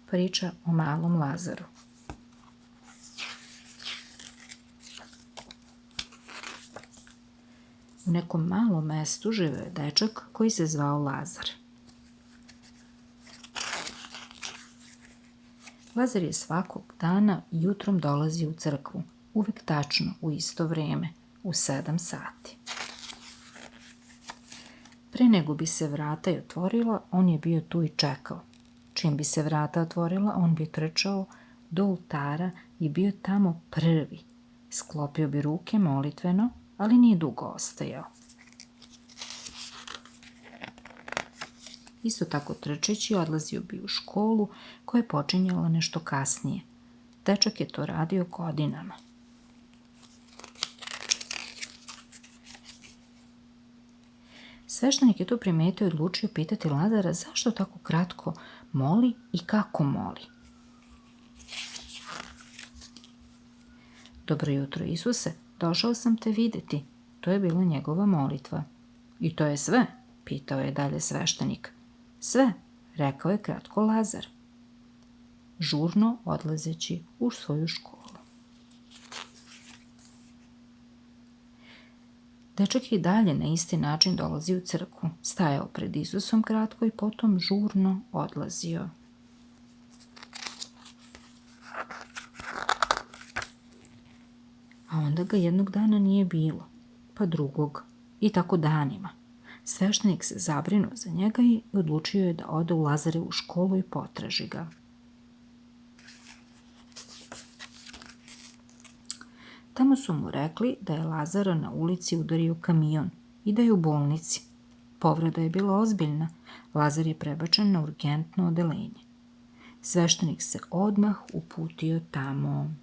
Priča o malom Lazaru. U nekom malom mestu živeo je dečak koji se zvao Lazar. Lazar je svakog dana jutrom dolazio u crkvu, uvek tačno u isto vrijeme, u 7 sati. Pre nego bi se vrata i otvorila, on je bio tu i čekao. Čim bi se vrata otvorila, on bi trčao do oltara i bio tamo prvi. Sklopio bi ruke molitveno, ali nije dugo ostajao. Isto tako trčeći odlazio bi u školu koja je počinjala nešto kasnije. Dečak je to radio godinama. Sveštenik je to primetio i odlučio pitati Lazara zašto tako kratko moli i kako moli. Dobro jutro, Isuse, došao sam te vidjeti. To je bila njegova molitva. I to je sve, pitao je dalje sveštenik. Sve, rekao je kratko Lazar, žurno odlazeći u svoju školu. Dečak je i dalje na isti način dolazio u crkvu, stajao pred Isusom kratko i potom žurno odlazio. A onda ga jednog dana nije bilo, pa drugog, i tako danima. Sveštenik se zabrinuo za njega i odlučio je da ode u Lazarevu školu i potraži ga. Tamo su mu rekli da je Lazara na ulici udario kamion i da je u bolnici. Povreda je bila ozbiljna. Lazar je prebačen na urgentno odeljenje. Sveštenik se odmah uputio tamo.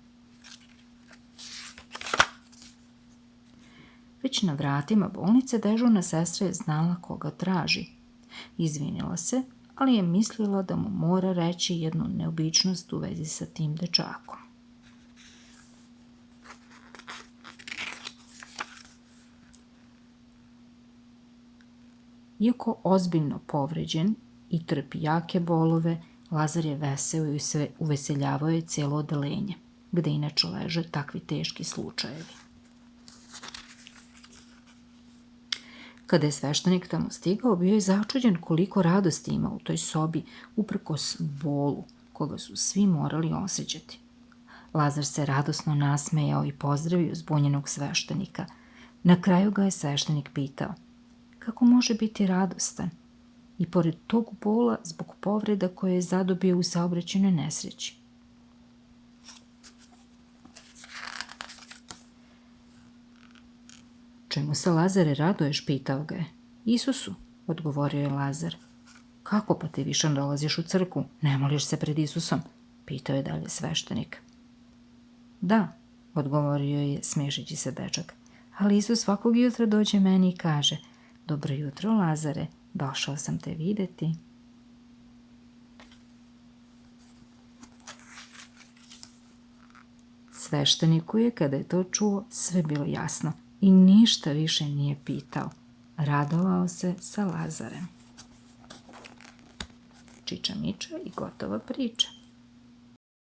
Već na vratima bolnice dežurna sestra je znala koga traži. Izvinila se, ali je mislila da mu mora reći jednu neobičnost u vezi sa tim dečakom. Iako ozbiljno povređen i trpi jake bolove, Lazar je veseo i uveseljavao je cijelo odeljenje, gde inače leže takvi teški slučajevi. Kada je sveštenik tamo stigao, bio je začuđen koliko radosti ima u toj sobi, uprkos bolu koga su svi morali osjećati. Lazar se radosno nasmejao i pozdravio zbunjenog sveštenika. Na kraju ga je sveštenik pitao: kako može biti radostan i pored tog bola zbog povreda koje je zadobio u saobraćajnoj nesreći? Čemu se, Lazare, raduješ, pitao ga je. Isusu, odgovorio je Lazar. Kako pa ti više dolaziš u crkvu? Ne moliš se pred Isusom? Pitao je dalje sveštenik. Da, odgovorio je smiješeći se dečak, ali Isus svakog jutra dođe meni i kaže: dobro jutro, Lazare, došao sam te vidjeti. Svešteniku je, kada je to čuo, sve bilo jasno i ništa više nije pitao. Radovao se sa Lazarem. Čiča miča i gotova priča.